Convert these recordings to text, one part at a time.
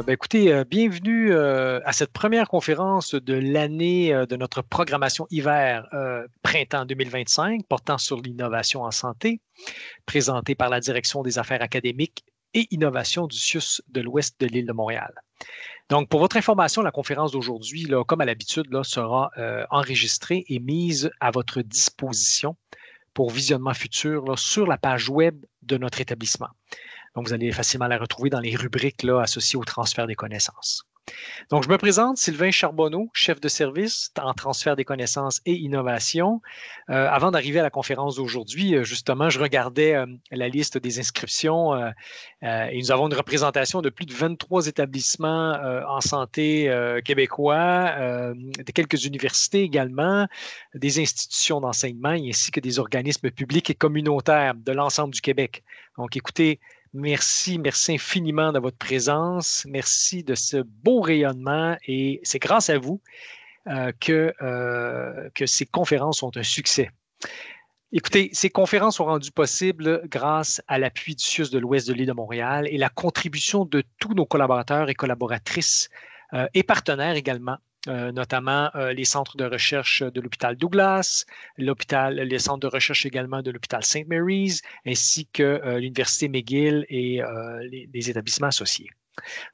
Écoutez, bienvenue à cette première conférence de l'année de notre programmation hiver printemps 2025 portant sur l'innovation en santé, présentée par la Direction des affaires académiques et innovation du CIUS de l'Ouest de l'île de Montréal. Donc, pour votre information, la conférence d'aujourd'hui, comme à l'habitude, sera enregistrée et mise à votre disposition pour visionnement futur sur la page web de notre établissement. Donc, vous allez facilement la retrouver dans les rubriques associées au transfert des connaissances. Donc, je me présente, Sylvain Charbonneau, chef de service en transfert des connaissances et innovation. Avant d'arriver à la conférence d'aujourd'hui, justement, je regardais la liste des inscriptions et nous avons une représentation de plus de 23 établissements en santé québécois, de quelques universités également, des institutions d'enseignement ainsi que des organismes publics et communautaires de l'ensemble du Québec. Donc, écoutez, merci infiniment de votre présence. Merci de ce beau rayonnement et c'est grâce à vous que ces conférences sont un succès. Écoutez, ces conférences sont rendues possibles grâce à l'appui du CIUS de l'Ouest de l'île de Montréal et la contribution de tous nos collaborateurs et collaboratrices et partenaires également. Notamment les centres de recherche de l'hôpital Douglas, les centres de recherche également de l'hôpital St. Mary's, ainsi que l'université McGill et les établissements associés.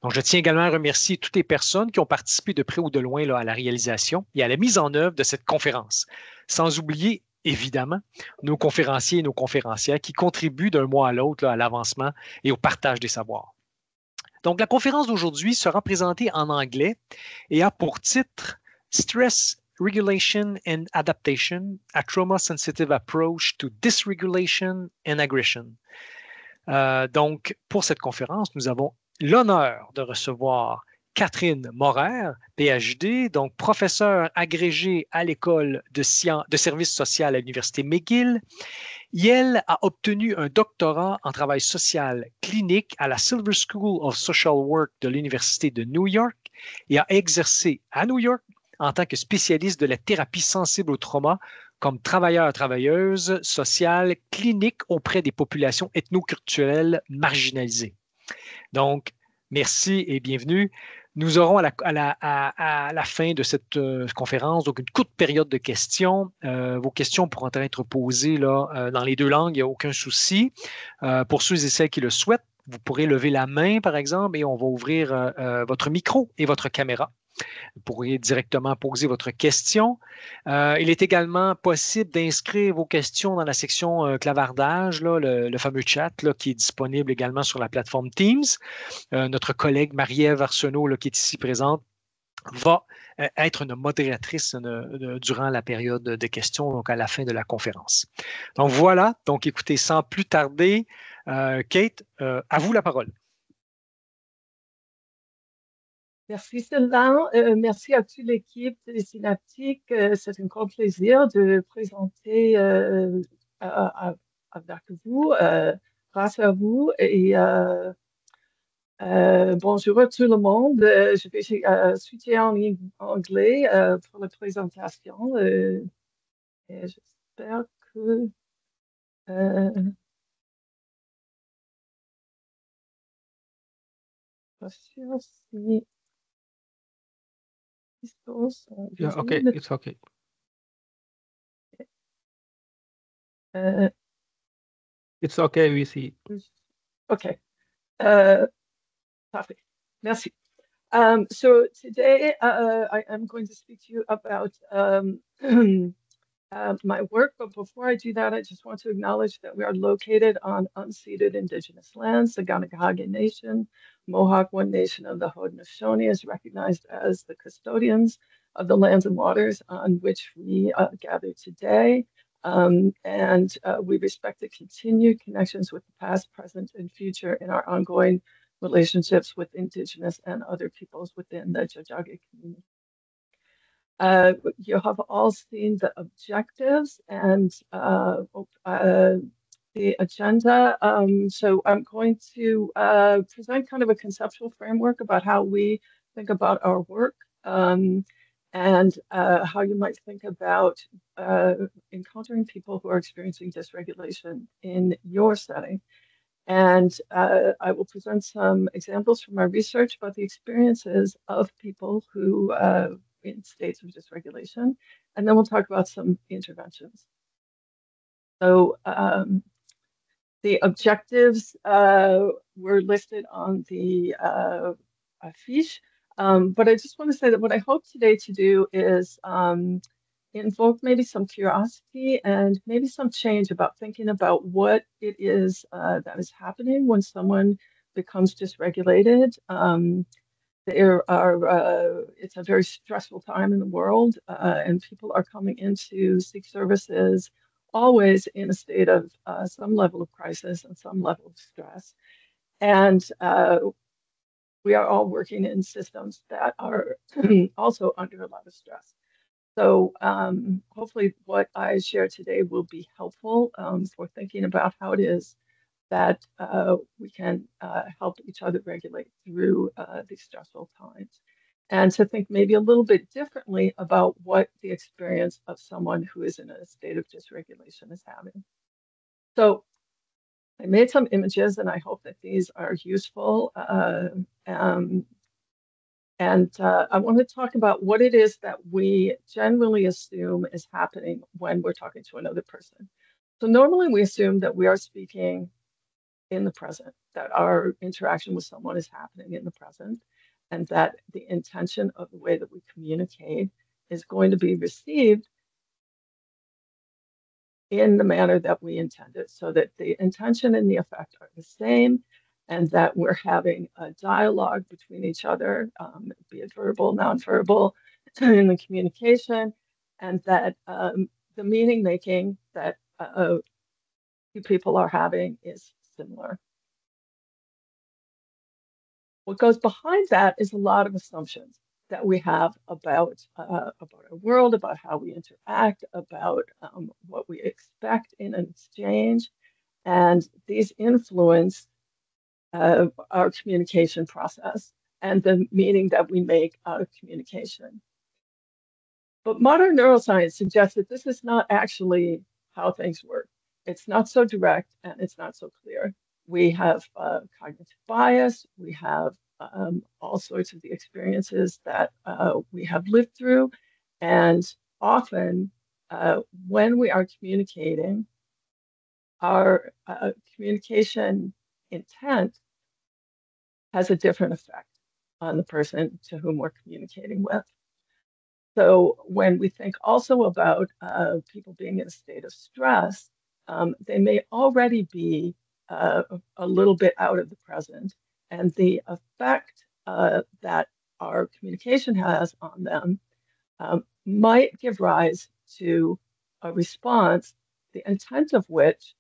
Donc, je tiens également à remercier toutes les personnes qui ont participé de près ou de loin à la réalisation et à la mise en œuvre de cette conférence, sans oublier évidemment nos conférenciers et nos conférencières qui contribuent d'un mois à l'autre à l'avancement et au partage des savoirs. Donc, la conférence d'aujourd'hui sera présentée en anglais et a pour titre Stress, Regulation and Adaptation, a Trauma-Sensitive Approach to Dysregulation and Aggression. Donc, pour cette conférence, nous avons l'honneur de recevoir Catherine Morer, PhD, donc professeure agrégée à l'École de services sociaux à l'Université McGill. Elle a obtenu un doctorat en travail social clinique à la Silver School of Social Work de l'Université de New York et a exercé à New York en tant que spécialiste de la thérapie sensible au trauma comme travailleuse sociale clinique auprès des populations ethnoculturelles marginalisées. Donc, merci et bienvenue. Nous aurons à la fin de cette conférence donc une courte période de questions. Vos questions pourront être posées dans les deux langues, il n'y a aucun souci. Pour ceux et celles qui le souhaitent, vous pourrez lever la main, par exemple, et on va ouvrir votre micro et votre caméra. Vous pourrez directement poser votre question. Il est également possible d'inscrire vos questions dans la section clavardage, le fameux chat qui est disponible également sur la plateforme Teams. Notre collègue Marie-Ève Arsenault, qui est ici présente, va être une modératrice durant la période de questions, donc à la fin de la conférence. Donc voilà, donc écoutez, sans plus tarder, Kate, à vous la parole. Merci Sylvain, merci à toute l'équipe de Synaptique. C'est un grand plaisir de présenter avec vous, grâce à vous. Et bonjour à tout le monde. Je vais switcher en anglais pour la présentation. Et j'espère que... pas sûr si... Yeah, okay, it's okay. It's okay, we see. Okay. Perfect. Merci. So today I am going to speak to you about my work, but before I do that, I just want to acknowledge that we are located on unceded Indigenous lands. The Ganagahaga Nation, Mohawk One Nation of the Haudenosaunee is recognized as the custodians of the lands and waters on which we gather today. And we respect the continued connections with the past, present, and future in our ongoing relationships with Indigenous and other peoples within the Tiohtià:ke community. You have all seen the objectives and the agenda. So I'm going to present kind of a conceptual framework about how we think about our work and how you might think about encountering people who are experiencing dysregulation in your setting. And I will present some examples from our research about the experiences of people who in states of dysregulation, and then we'll talk about some interventions. So the objectives were listed on the fiche, but I just want to say that what I hope today to do is invoke maybe some curiosity and maybe some change about thinking about what it is that is happening when someone becomes dysregulated. There are, it's a very stressful time in the world, and people are coming in to seek services always in a state of some level of crisis and some level of stress. And we are all working in systems that are also under a lot of stress. So hopefully what I share today will be helpful for thinking about how it is that we can help each other regulate through these stressful times. And to think maybe a little bit differently about what the experience of someone who is in a state of dysregulation is having. So I made some images and I hope that these are useful. I want to talk about what it is that we generally assume is happening when we're talking to another person. So normally we assume that we are speaking in the present, that our interaction with someone is happening in the present, and that the intention of the way that we communicate is going to be received in the manner that we intended, so that the intention and the effect are the same, and that we're having a dialogue between each other, be it verbal, nonverbal, in the communication, and that the meaning making that two people are having is similar. What goes behind that is a lot of assumptions that we have about our world, about how we interact, about what we expect in an exchange, and these influence our communication process and the meaning that we make out of communication. But modern neuroscience suggests that this is not actually how things work. It's not so direct and it's not so clear. We have cognitive bias, we have all sorts of the experiences that we have lived through. And often, when we are communicating, our communication intent has a different effect on the person to whom we're communicating with. So when we think also about people being in a state of stress, they may already be a little bit out of the present, and the effect that our communication has on them might give rise to a response, the intent of which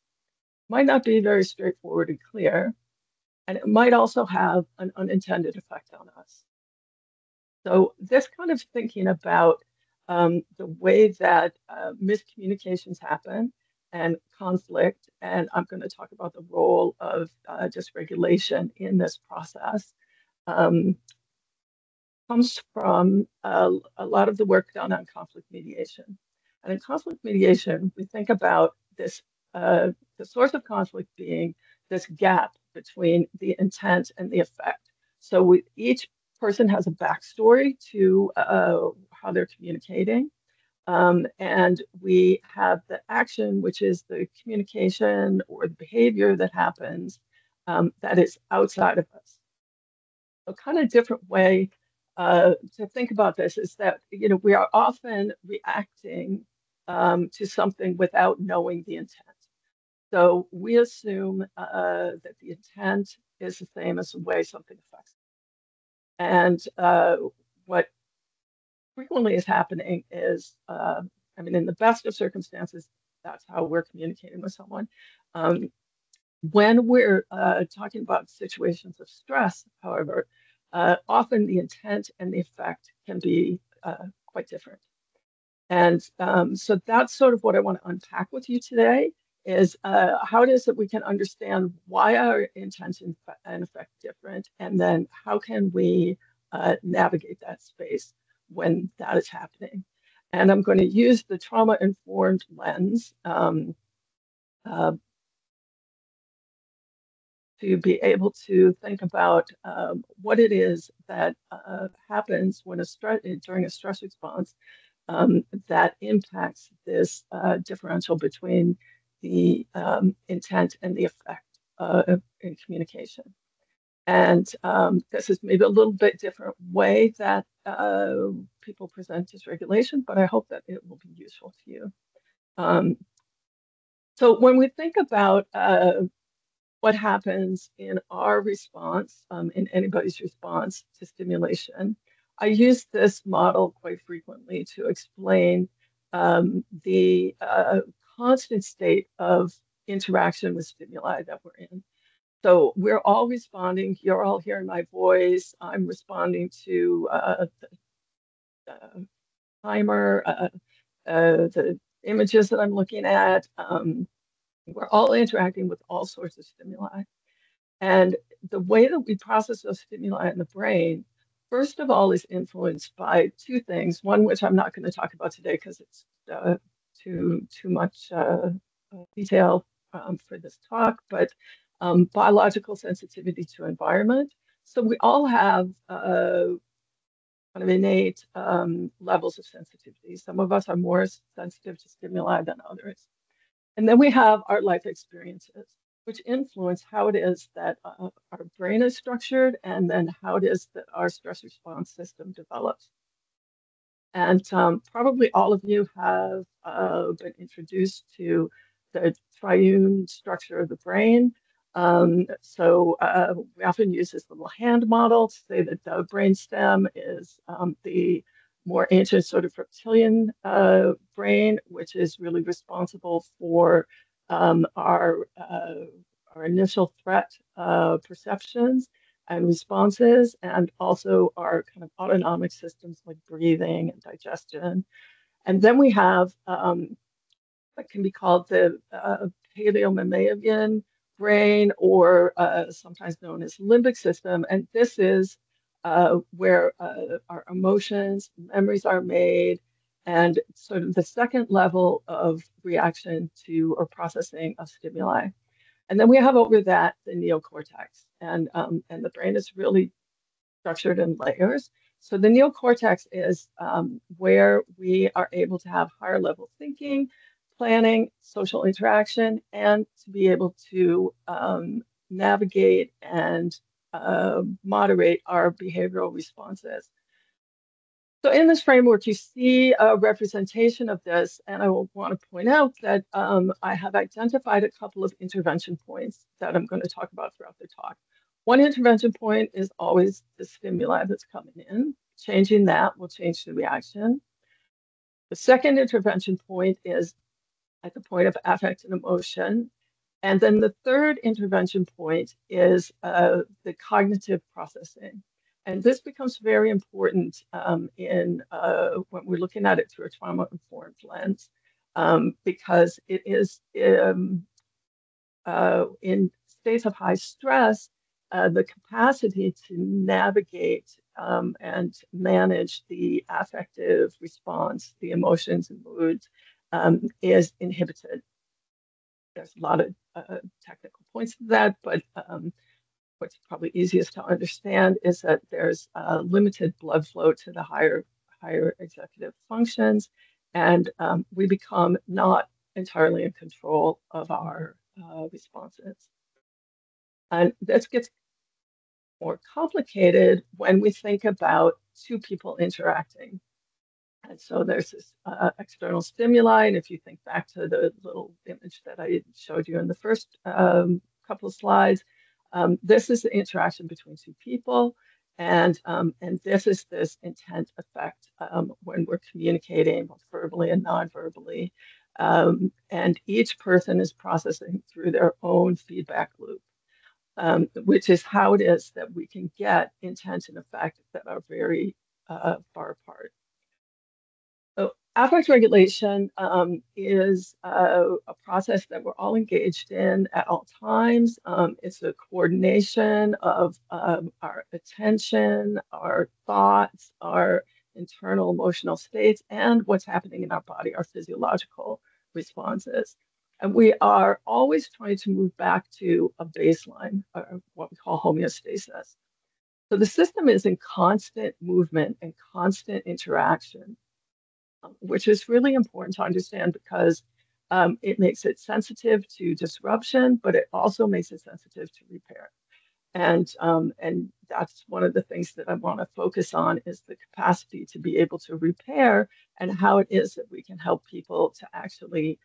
might not be very straightforward and clear, and it might also have an unintended effect on us. So this kind of thinking about the way that miscommunications happen and conflict, and I'm going to talk about the role of dysregulation in this process, comes from a lot of the work done on conflict mediation. And in conflict mediation, we think about this, the source of conflict being this gap between the intent and the effect. So each person has a backstory to how they're communicating. And we have the action, which is the communication or the behavior that happens that is outside of us. A kind of different way to think about this is that we are often reacting to something without knowing the intent. So we assume that the intent is the same as the way something affects. And what frequently is happening is, I mean, in the best of circumstances, that's how we're communicating with someone. When we're talking about situations of stress, however, often the intent and the effect can be quite different. And so that's sort of what I want to unpack with you today is how it is that we can understand why our intention and effect different, and then how can we navigate that space when that is happening. And I'm going to use the trauma-informed lens to be able to think about what it is that happens when during a stress response that impacts this differential between the intent and the effect in communication. And this is maybe a little bit different way that people present dysregulation, but I hope that it will be useful to you. So when we think about what happens in our response, in anybody's response to stimulation, I use this model quite frequently to explain the constant state of interaction with stimuli that we're in. So we're all responding. You're all hearing my voice. I'm responding to the timer, the images that I'm looking at. We're all interacting with all sorts of stimuli. And the way that we process those stimuli in the brain, first of all, is influenced by two things. One, which I'm not going to talk about today because it's too much detail for this talk, but biological sensitivity to environment. So we all have kind of innate levels of sensitivity. Some of us are more sensitive to stimuli than others. And then we have our life experiences, which influence how it is that our brain is structured and then how it is that our stress response system develops. And probably all of you have been introduced to the triune structure of the brain. So we often use this little hand model to say that the brainstem is the more ancient sort of reptilian brain, which is really responsible for our initial threat perceptions and responses, and also our kind of autonomic systems like breathing and digestion. And then we have what can be called the paleomammalian brain, or sometimes known as limbic system. And this is where our emotions, memories are made, and sort of the second level of reaction to or processing of stimuli. And then we have over that the neocortex, and the brain is really structured in layers. So the neocortex is where we are able to have higher level thinking, planning, social interaction, and to be able to navigate and moderate our behavioral responses. So in this framework, you see a representation of this, and I will want to point out that I have identified a couple of intervention points that I'm going to talk about throughout the talk. One intervention point is always the stimuli that's coming in. Changing that will change the reaction. The second intervention point is at the point of affect and emotion. And then the third intervention point is the cognitive processing. And this becomes very important in when we're looking at it through a trauma-informed lens, because it is in states of high stress, the capacity to navigate and manage the affective response, the emotions and moods, is inhibited. There's a lot of technical points to that, but what's probably easiest to understand is that there's limited blood flow to the higher executive functions, and we become not entirely in control of our responses. And this gets more complicated when we think about two people interacting. And so there's this external stimuli, and if you think back to the little image that I showed you in the first couple of slides, this is the interaction between two people, and this is this intent effect when we're communicating both verbally and non-verbally, and each person is processing through their own feedback loop, which is how it is that we can get intent and effect that are very far apart. So affect regulation is a process that we're all engaged in at all times. It's a coordination of our attention, our thoughts, our internal emotional states, and what's happening in our body, our physiological responses. And we are always trying to move back to a baseline, or what we call homeostasis. So the system is in constant movement and constant interaction, which is really important to understand because it makes it sensitive to disruption, but it also makes it sensitive to repair. And that's one of the things that I want to focus on is the capacity to be able to repair and how it is that we can help people to actually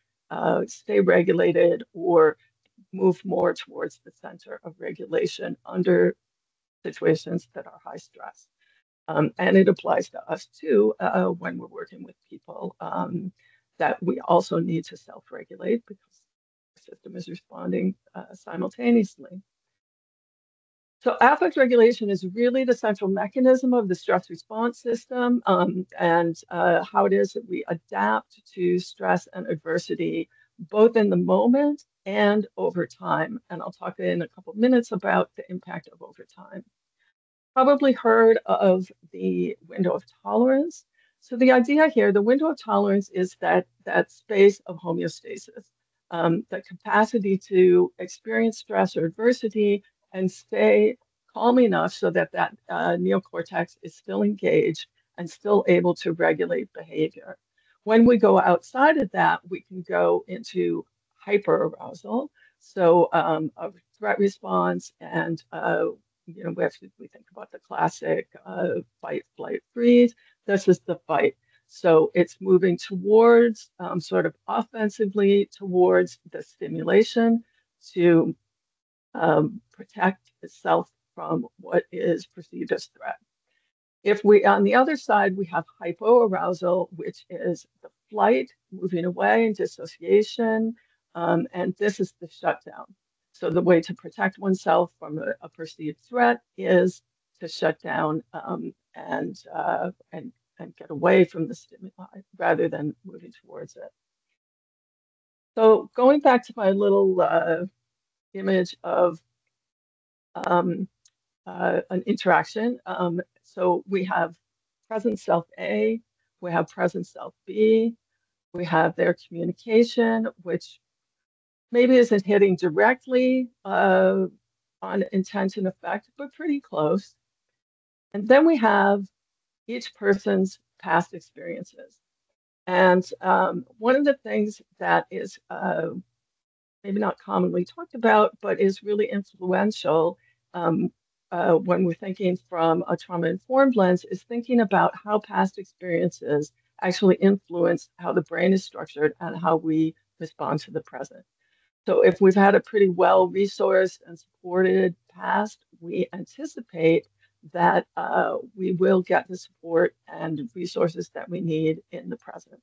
stay regulated or move more towards the center of regulation under situations that are high stress. And it applies to us too when we're working with people that we also need to self-regulate because the system is responding simultaneously. So affect regulation is really the central mechanism of the stress response system and how it is that we adapt to stress and adversity, both in the moment and over time. And I'll talk in a couple of minutes about the impact of over time. Probably heard of the window of tolerance. So the idea here, the window of tolerance is that space of homeostasis, the capacity to experience stress or adversity and stay calm enough so that neocortex is still engaged and still able to regulate behavior. When we go outside of that, we can go into hyperarousal, so a threat response, and we think about the classic fight, flight, freeze. This is the fight. So it's moving towards, sort of offensively towards the stimulation to protect itself from what is perceived as threat. If we, on the other side, we have hypoarousal, which is the flight, moving away, and dissociation, and this is the shutdown. So the way to protect oneself from a perceived threat is to shut down and get away from the stimuli rather than moving towards it. So going back to my little image of an interaction. So we have present self A, we have present self B, we have their communication, which maybe isn't hitting directly on intent and effect, but pretty close. And then we have each person's past experiences. And one of the things that is maybe not commonly talked about, but is really influential when we're thinking from a trauma-informed lens is thinking about how past experiences actually influence how the brain is structured and how we respond to the present. So if we've had a pretty well-resourced and supported past, we anticipate that we will get the support and resources that we need in the present.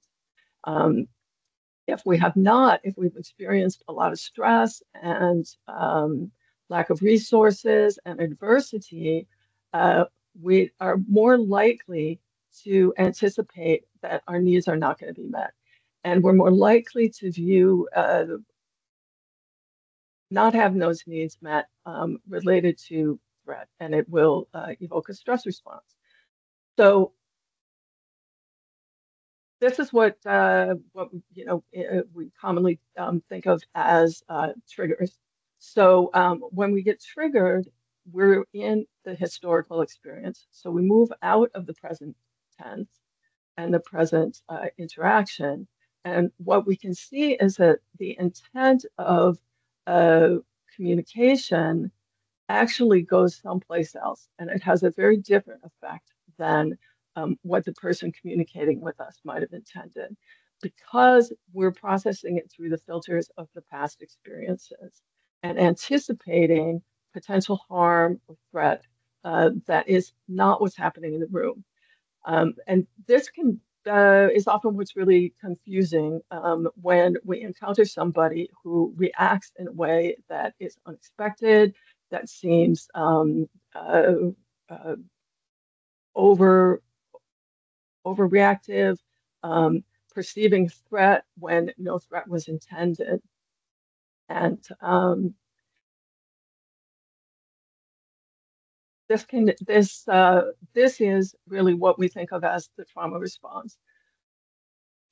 If we have not, if we've experienced a lot of stress and lack of resources and adversity, we are more likely to anticipate that our needs are not going to be met. And we're more likely to view not having those needs met related to threat, and it will evoke a stress response. So this is what we commonly think of as triggers. So when we get triggered, we're in the historical experience. So we move out of the present tense and the present interaction. And what we can see is that the intent of communication actually goes someplace else, and it has a very different effect than what the person communicating with us might have intended, because we're processing it through the filters of the past experiences and anticipating potential harm or threat that is not what's happening in the room. And this is often what's really confusing when we encounter somebody who reacts in a way that is unexpected, that seems overreactive, perceiving threat when no threat was intended. And this is really what we think of as the trauma response.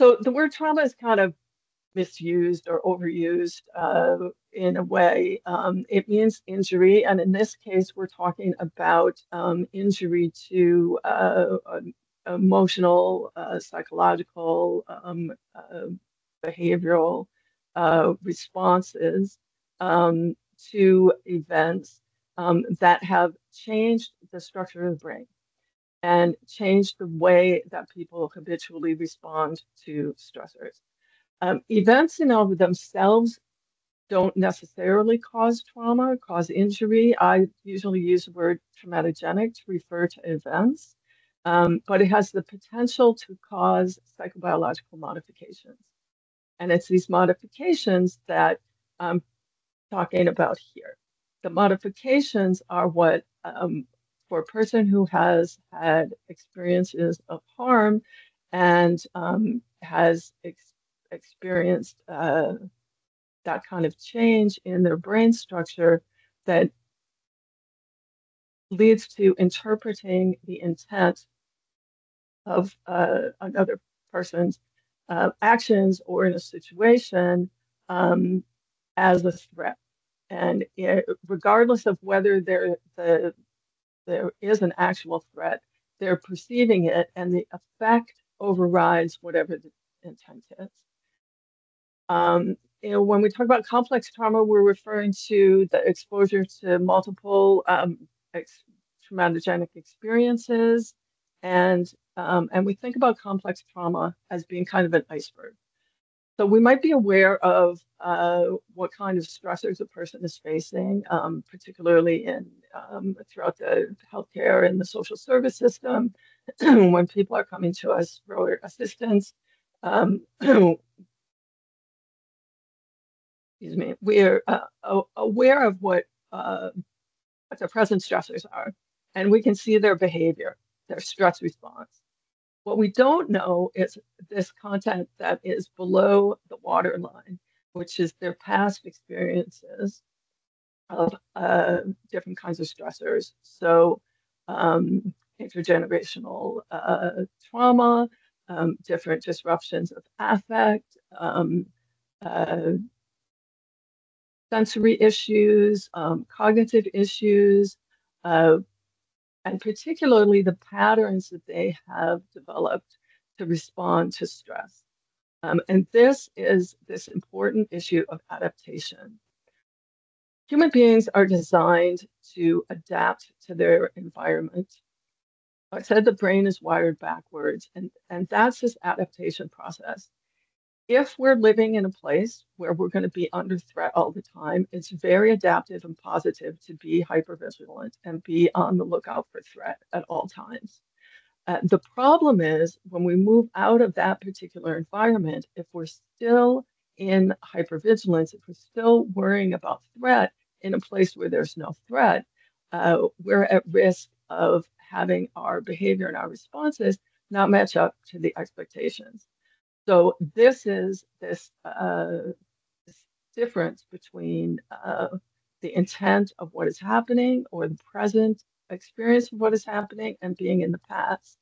So the word trauma is kind of misused or overused in a way. It means injury, and in this case, we're talking about injury to emotional, psychological, behavioral responses to events that have changed the structure of the brain and changed the way that people habitually respond to stressors. Events in and of themselves don't necessarily cause trauma, cause injury. I usually use the word traumatogenic to refer to events, but it has the potential to cause psychobiological modifications. And it's these modifications that I'm talking about here. The modifications are what, for a person who has had experiences of harm and has experienced that kind of change in their brain structure that leads to interpreting the intent of another person's actions or in a situation as a threat. And regardless of whether there is an actual threat, they're perceiving it, and the effect overrides whatever the intent is. When we talk about complex trauma, we're referring to the exposure to multiple traumatogenic experiences, and we think about complex trauma as being kind of an iceberg. So we might be aware of what kind of stressors a person is facing, particularly throughout the healthcare and the social service system, when people are coming to us for assistance. Excuse me, we're aware of what the present stressors are, and we can see their behavior, their stress response. What we don't know is this content that is below the waterline, which is their past experiences of different kinds of stressors. So intergenerational trauma, different disruptions of affect, sensory issues, cognitive issues, and particularly the patterns that they have developed to respond to stress. And this is this important issue of adaptation. Human beings are designed to adapt to their environment. I said the brain is wired backwards, and that's this adaptation process. If we're living in a place where we're going to be under threat all the time, it's very adaptive and positive to be hypervigilant and be on the lookout for threat at all times. The problem is when we move out of that particular environment, if we're still in hypervigilance, if we're still worrying about threat in a place where there's no threat, we're at risk of having our behavior and our responses not match up to the expectations. So this is this difference between the intent of what is happening or the present experience of what is happening and being in the past.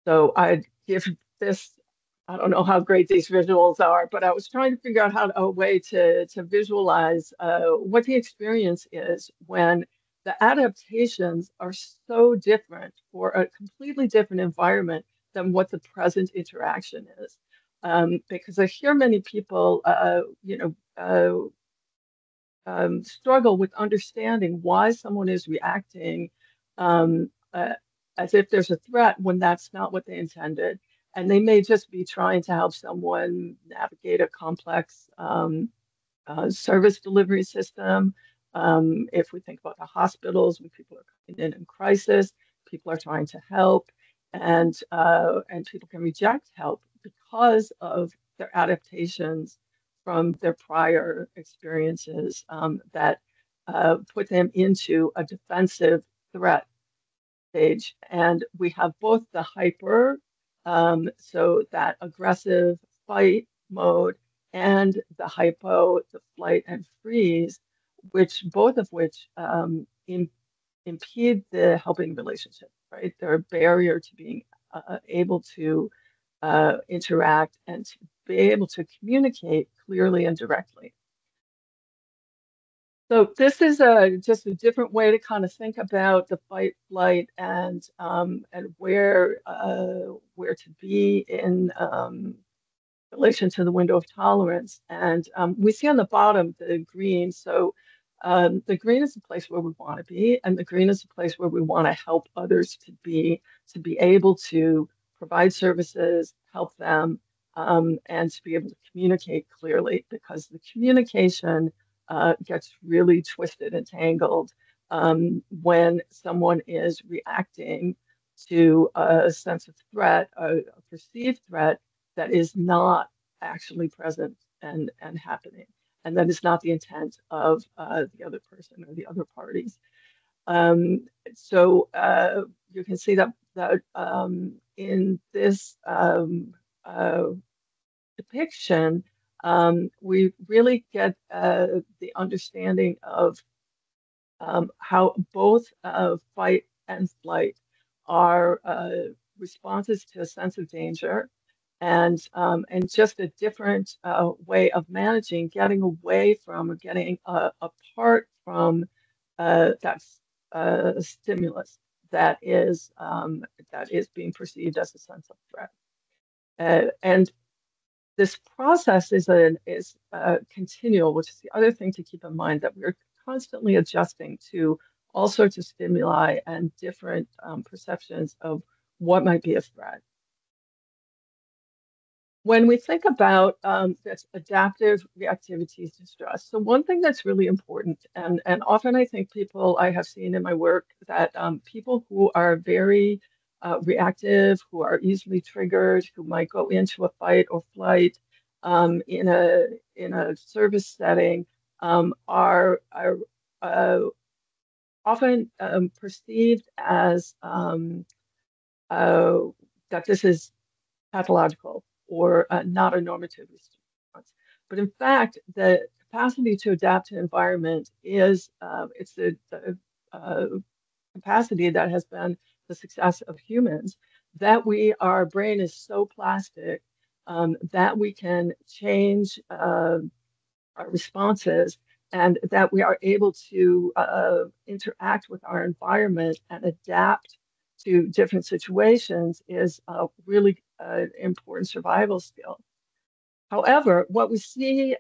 So I'd give this, I don't know how great these visuals are, but I was trying to figure out a way to visualize what the experience is when the adaptations are so different for a completely different environment than what the present interaction is. Because I hear many people, struggle with understanding why someone is reacting as if there's a threat when that's not what they intended. And they may just be trying to help someone navigate a complex service delivery system. If we think about the hospitals, when people are coming in crisis, people are trying to help, and people can reject help because of their adaptations from their prior experiences that put them into a defensive threat stage. And we have both the hyper, so that aggressive fight mode, and the hypo, the flight and freeze, both of which impede the helping relationship, right? They're a barrier to being able to interact and to be able to communicate clearly and directly. So this is just a different way to kind of think about the fight, flight, and where to be in relation to the window of tolerance. And we see on the bottom the green. So the green is the place where we want to be, and the green is the place where we want to help others to be able to provide services, help them, and to be able to communicate clearly, because the communication gets really twisted and tangled when someone is reacting to a sense of threat, a perceived threat that is not actually present and happening, and that is not the intent of the other person or the other parties. So you can see that in this depiction, we really get the understanding of how both fight and flight are responses to a sense of danger, and just a different way of managing, getting away from or getting apart from that stimulus that is being perceived as a sense of threat. And this process is continual, which is the other thing to keep in mind, that we're constantly adjusting to all sorts of stimuli and different perceptions of what might be a threat. When we think about this adaptive reactivity to stress, so one thing that's really important, and often I think I have seen in my work that people who are very reactive, who are easily triggered, who might go into a fight or flight in a service setting, are often perceived as that this is pathological or not a normative response. But in fact, the capacity to adapt to environment is it's the capacity that has been the success of humans, that our brain is so plastic that we can change our responses, and that we are able to interact with our environment and adapt to different situations is a really important survival skill. However, what we see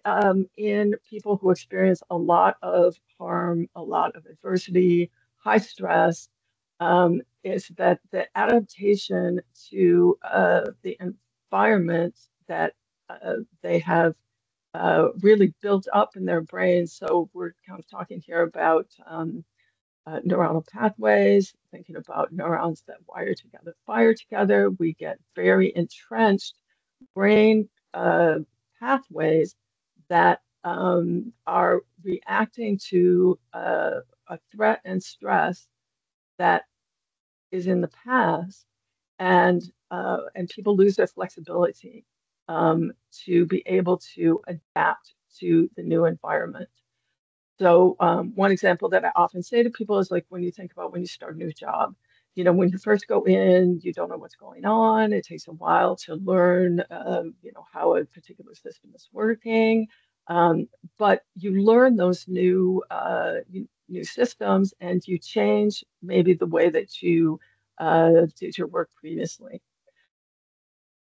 in people who experience a lot of harm, a lot of adversity, high stress, is that the adaptation to the environment that they have really built up in their brains. So we're kind of talking here about neuronal pathways, thinking about neurons that fire together. We get very entrenched brain pathways that are reacting to a threat and stress that is in the past, and people lose their flexibility to be able to adapt to the new environment. So one example that I often say to people is, like, when you think about when you start a new job, when you first go in, you don't know what's going on. It takes a while to learn, how a particular system is working. But you learn those new systems, and you change maybe the way that you did your work previously.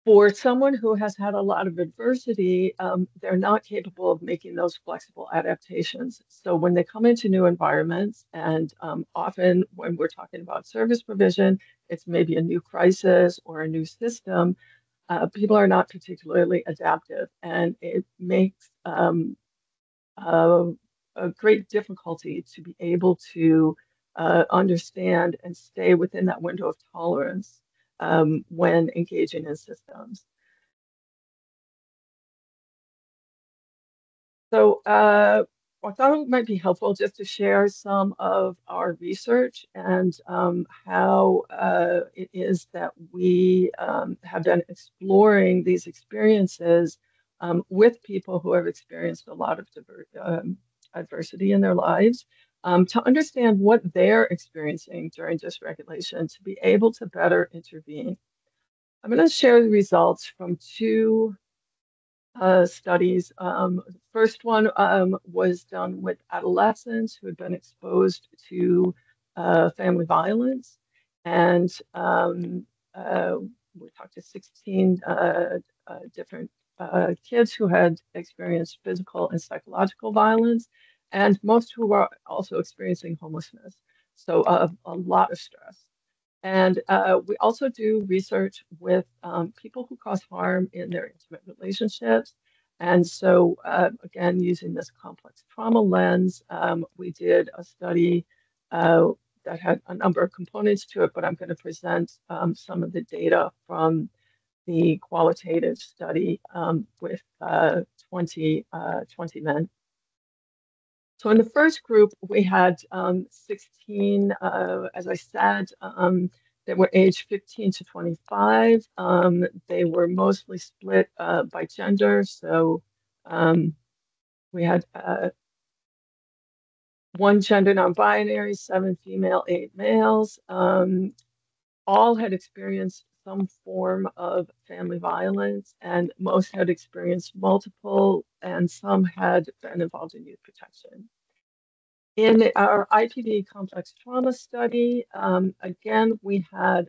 For someone who has had a lot of adversity, they're not capable of making those flexible adaptations. So when they come into new environments, and often when we're talking about service provision, it's maybe a new crisis or a new system, people are not particularly adaptive, and it makes a great difficulty to be able to understand and stay within that window of tolerance when engaging in systems. So I thought it might be helpful just to share some of our research and how it is that we have been exploring these experiences with people who have experienced a lot of adversity in their lives, to understand what they're experiencing during dysregulation, to be able to better intervene. I'm going to share the results from two studies. The first one was done with adolescents who had been exposed to family violence. And we talked to 16 different kids who had experienced physical and psychological violence, and most who were also experiencing homelessness. So a lot of stress. And we also do research with people who cause harm in their intimate relationships. And so, again, using this complex trauma lens, we did a study that had a number of components to it, but I'm going to present some of the data from the qualitative study with 20 men. So in the first group, we had 16, as I said, they were aged 15 to 25. They were mostly split by gender. So we had one gender non-binary, 7 female, 8 males. All had experienced some form of family violence, and most had experienced multiple, and some had been involved in youth protection. In our IPV complex trauma study, again, we had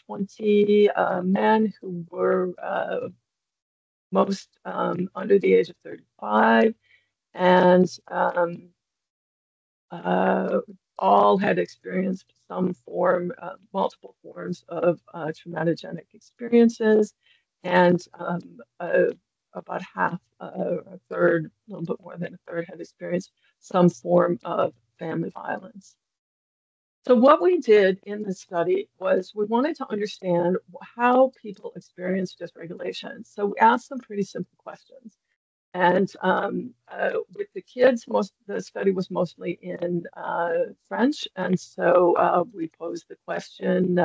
20 men who were most under the age of 35, and all had experienced some form, multiple forms of traumatogenic experiences, and about half, a third, a little bit more than a third, had experienced some form of family violence. So what we did in the study was we wanted to understand how people experience dysregulation. So we asked some pretty simple questions. And with the kids, the study was mostly in French. And so we posed the question,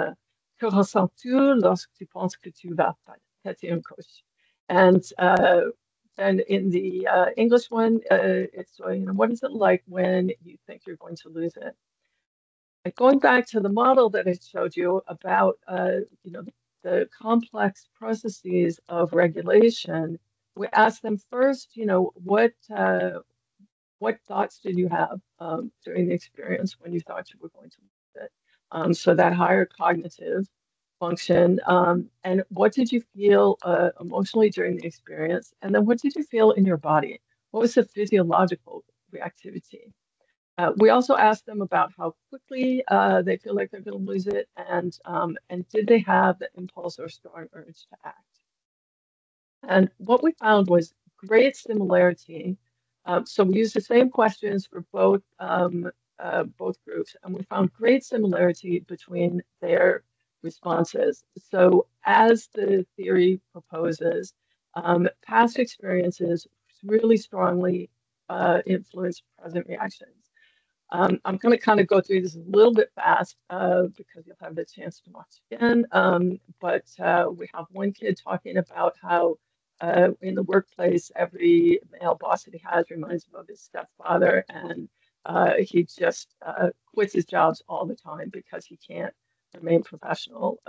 que ressens-tu lorsque tu penses que tu vas péter une couche? And in the English one, it's, what is it like when you think you're going to lose it? And going back to the model that I showed you about, the complex processes of regulation, we asked them first, what thoughts did you have during the experience when you thought you were going to lose it? So that higher cognitive function, and what did you feel emotionally during the experience? And then what did you feel in your body? What was the physiological reactivity? We also asked them about how quickly they feel like they're going to lose it, and did they have the impulse or strong urge to act? And what we found was great similarity. So we used the same questions for both groups, and we found great similarity between their responses. So as the theory proposes, past experiences really strongly influence present reactions. I'm going to kind of go through this a little bit fast because you'll have the chance to watch again. But we have one kid talking about how in the workplace, every male boss that he has reminds him of his stepfather, and he just quits his jobs all the time because he can't remain professional.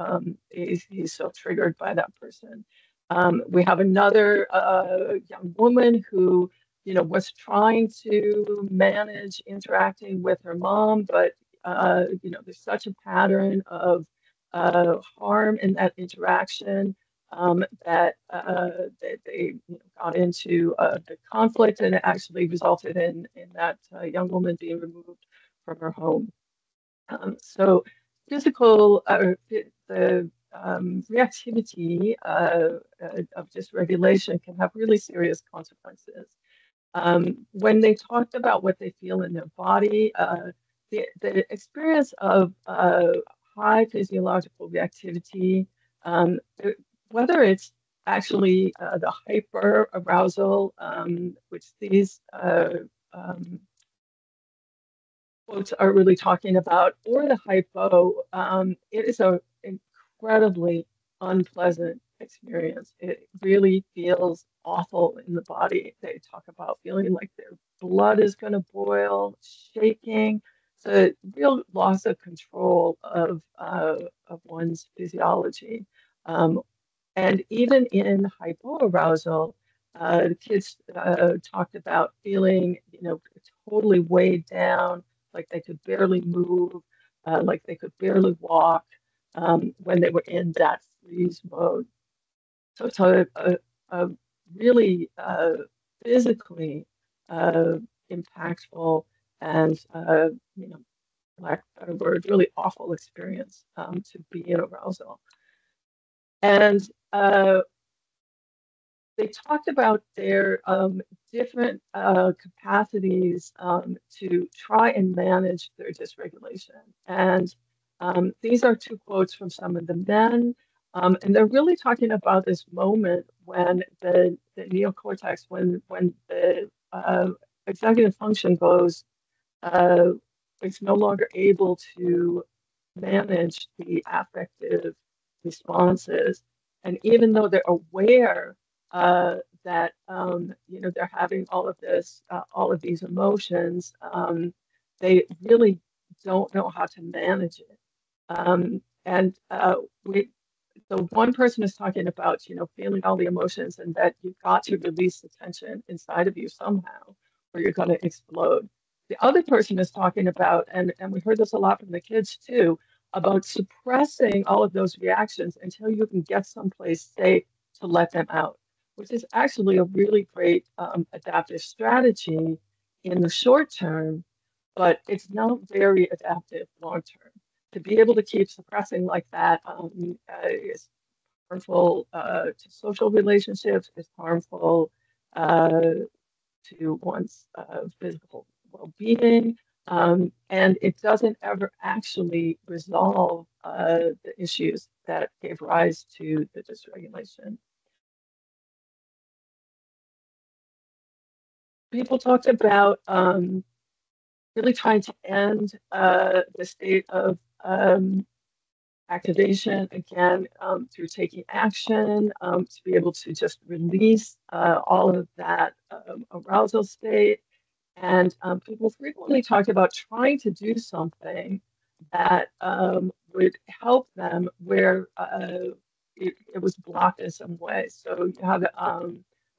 He's so triggered by that person. We have another young woman who was trying to manage interacting with her mom, but there's such a pattern of harm in that interaction that they got into the conflict, and it actually resulted in that young woman being removed from her home. So physical, the reactivity of dysregulation can have really serious consequences. When they talked about what they feel in their body, the experience of high physiological reactivity, whether it's actually the hyper arousal, which these quotes are really talking about, or the hypo, it is an incredibly unpleasant experience. It really feels awful in the body. They talk about feeling like their blood is going to boil, shaking. It's a real loss of control of one's physiology. And even in hypoarousal, the kids talked about feeling, totally weighed down, like they could barely move, like they could barely walk when they were in that freeze mode. So it's a really physically impactful and, lack of a better word, really awful experience to be in arousal. And they talked about their different capacities to try and manage their dysregulation. And these are two quotes from some of the men. And they're really talking about this moment when the neocortex, when the executive function goes, it's no longer able to manage the affective responses. And even though they're aware that they're having all of these emotions, they really don't know how to manage it. And the one person is talking about feeling all the emotions and that you've got to release the tension inside of you somehow, or you're going to explode. The other person is talking about, and we heard this a lot from the kids too, about suppressing all of those reactions until you can get someplace safe to let them out, which is actually a really great adaptive strategy in the short term, but it's not very adaptive long term. To be able to keep suppressing like that is harmful to social relationships, is harmful to one's physical well-being, and it doesn't ever actually resolve the issues that gave rise to the dysregulation. People talked about really trying to end the state of activation again through taking action to be able to just release all of that arousal state. And people frequently talk about trying to do something that would help them where it was blocked in some way. So you have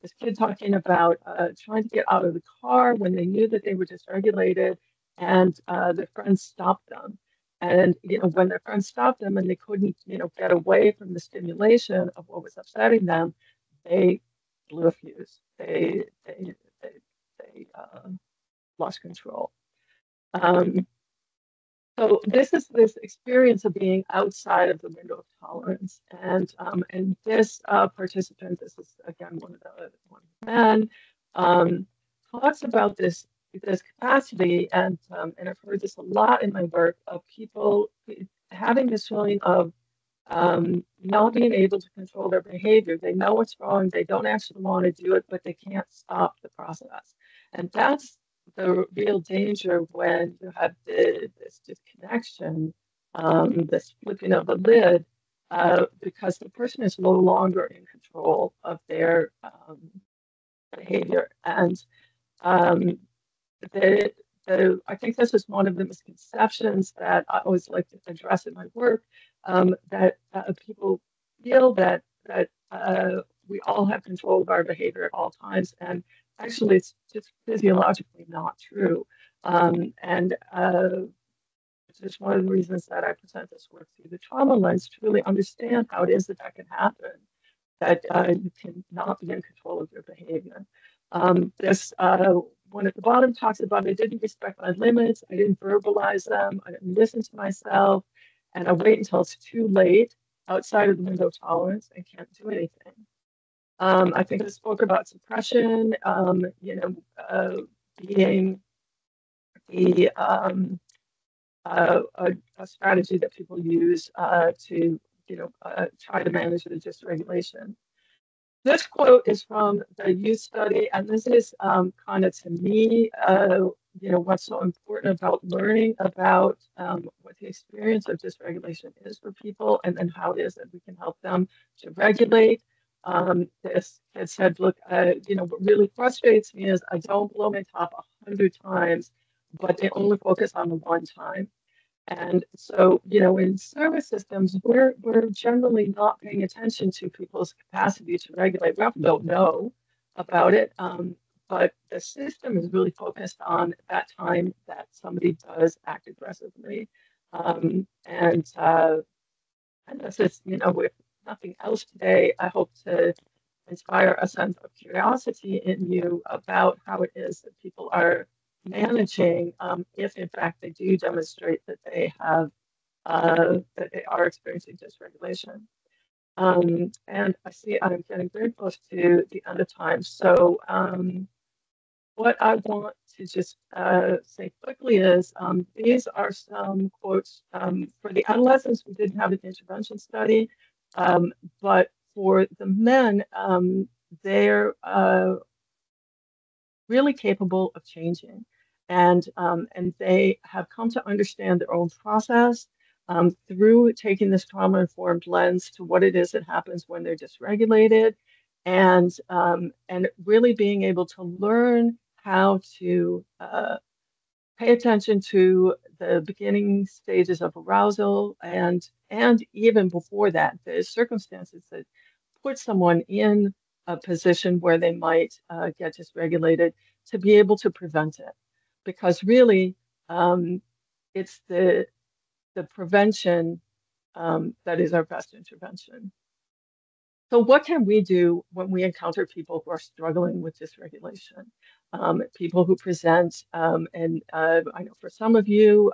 this kid talking about trying to get out of the car when they knew that they were dysregulated, and their friends stopped them. And when their friends stopped them and they couldn't get away from the stimulation of what was upsetting them, they blew a fuse. They lost control. So this is this experience of being outside of the window of tolerance, and this participant, this is again one of the men, talks about this capacity, and I've heard this a lot in my work of people having this feeling of not being able to control their behavior. They know what's wrong, they don't actually want to do it, but they can't stop the process, and that's the real danger when you have this disconnection, this flipping of the lid, because the person is no longer in control of their behavior. And I think this is one of the misconceptions that I always like to address in my work, that people feel that we all have control of our behavior at all times, and actually it's just physiologically not true. And it's just one of the reasons that I present this work through the trauma lens, to really understand how it is that can happen, that you can not be in control of your behavior. This one at the bottom talks about, I didn't respect my limits, I didn't verbalize them, I didn't listen to myself, and I wait until it's too late, outside of the window of tolerance, and can't do anything. I think I spoke about suppression, being a strategy that people use to try to manage the dysregulation. This quote is from the youth study, and this is kind of, to me, what's so important about learning about what the experience of dysregulation is for people, and then how it is that we can help them to regulate. This kid said, look, what really frustrates me is I don't blow my top 100 times, but they only focus on the one time. And so, you know, in service systems, we're generally not paying attention to people's capacity to regulate. We often don't know about it, but the system is really focused on that time that somebody does act aggressively. And this is, you know, with nothing else today, I hope to inspire a sense of curiosity in you about how it is that people are managing, if in fact they do demonstrate that they have that they are experiencing dysregulation. And I see I'm getting very close to the end of time. So what I want to just say quickly is these are some quotes for the adolescents. We didn't have an intervention study, but for the men, they're really capable of changing, and they have come to understand their own process through taking this trauma-informed lens to what it is that happens when they're dysregulated, and really being able to learn how to pay attention to the beginning stages of arousal and even before that, the circumstances that put someone in a position where they might get dysregulated to be able to prevent it. Because really, it's the prevention that is our best intervention. So what can we do when we encounter people who are struggling with dysregulation? People who present, and I know for some of you,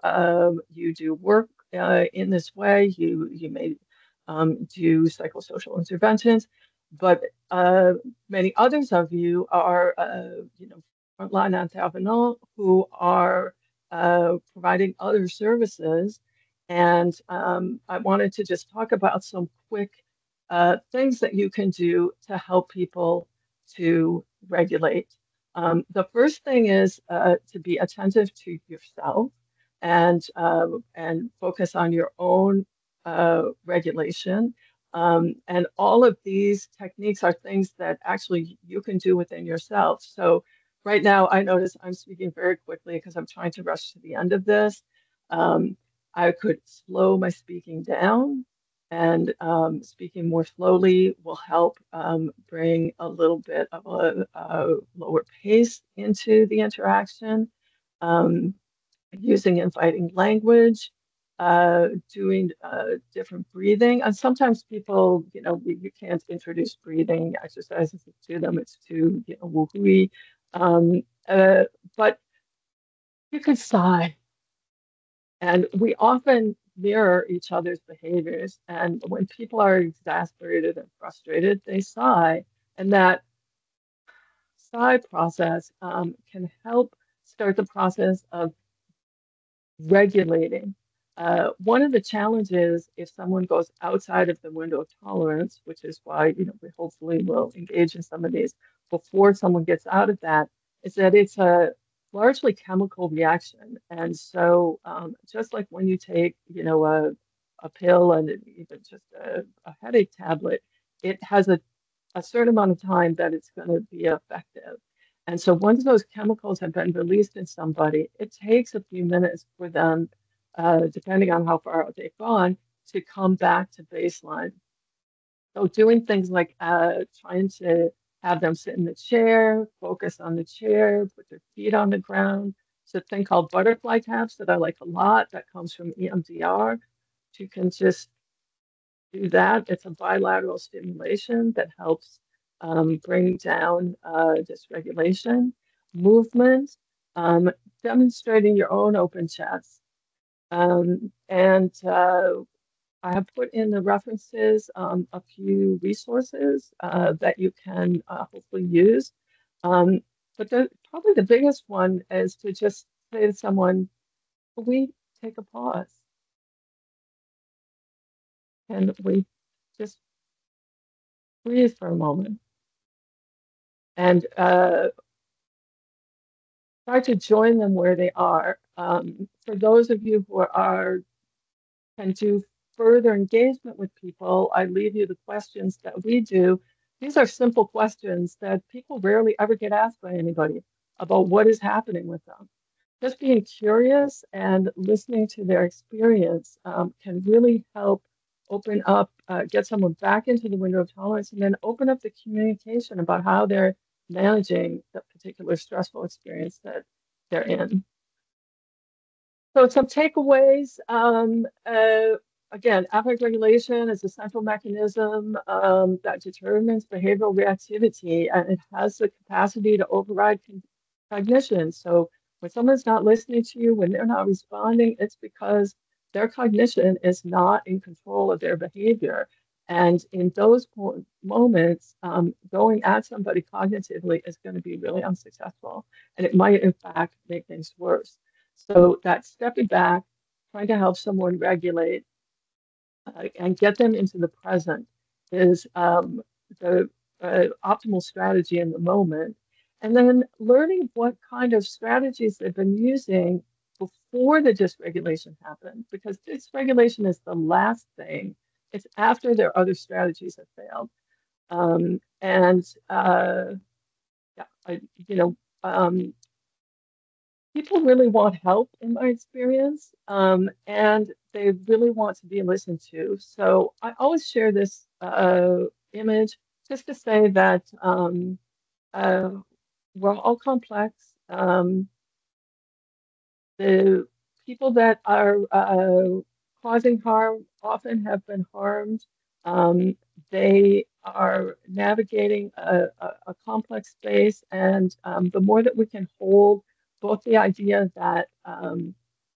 you do work in this way. You may do psychosocial interventions, but many others of you are, you know, frontline intervenants who are providing other services. And I wanted to just talk about some quick things that you can do to help people to regulate. The first thing is to be attentive to yourself and focus on your own regulation. And all of these techniques are things that actually you can do within yourself. So right now, I notice I'm speaking very quickly because I'm trying to rush to the end of this. I could slow my speaking down, and speaking more slowly will help bring a little bit of a lower pace into the interaction. Um, Using inviting language, doing different breathing. And sometimes people, you know, you can't introduce breathing exercises to them. It's too, you know, woo-hooey. Uh, but you can sigh. And we often mirror each other's behaviors. And when people are exasperated and frustrated, they sigh. And that sigh process can help start the process of regulating. One of the challenges, if someone goes outside of the window of tolerance, which is why, you know, we hopefully will engage in some of these before someone gets out of that, is that it's a largely chemical reaction. And so, just like when you take, you know, a pill and even just a headache tablet, it has a certain amount of time that it's going to be effective. And so once those chemicals have been released in somebody, it takes a few minutes for them, depending on how far out they've gone, to come back to baseline. So doing things like trying to have them sit in the chair, focus on the chair, put their feet on the ground. It's a thing called butterfly taps that I like a lot. That comes from EMDR. You can just do that. It's a bilateral stimulation that helps bring down dysregulation, movement, demonstrating your own open chest. And I have put in the references a few resources that you can hopefully use. But probably the biggest one is to just say to someone, "Can we take a pause? And we just breathe for a moment and try to join them where they are. For those of you who can do further engagement with people, I leave you the questions that we do. These are simple questions that people rarely ever get asked by anybody about what is happening with them. just being curious and listening to their experience can really help open up, get someone back into the window of tolerance, and then open up the communication about how they're managing the particular stressful experience that they're in. So some takeaways. Again, affect regulation is a central mechanism that determines behavioral reactivity, and it has the capacity to override cognition. So when someone's not listening to you, when they're not responding, it's because their cognition is not in control of their behavior. And in those moments, going at somebody cognitively is going to be really unsuccessful, and it might, in fact, make things worse. So that stepping back, trying to help someone regulate and get them into the present is the optimal strategy in the moment. And then learning what kind of strategies they've been using before the dysregulation happened, because dysregulation is the last thing. It's after their other strategies have failed. People really want help in my experience, and they really want to be listened to. So I always share this image just to say that we're all complex. The people that are causing harm often have been harmed. They are navigating a complex space, and the more that we can hold both the idea that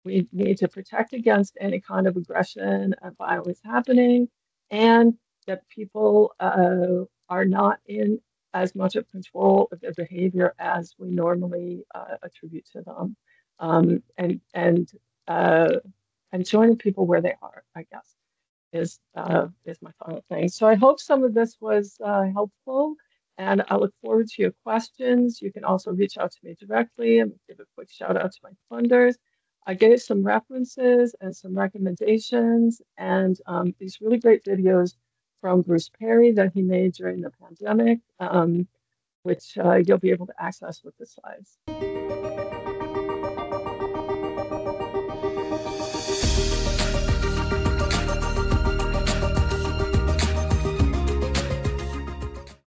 we need to protect against any kind of aggression and violence happening, and that people are not in as much of control of their behavior as we normally attribute to them, and joining people where they are, I guess, is my final thing. So I hope some of this was helpful, and I look forward to your questions. You can also reach out to me directly and give a quick shout out to my funders. I gave some references and some recommendations, and these really great videos from Bruce Perry that he made during the pandemic, which you'll be able to access with the slides.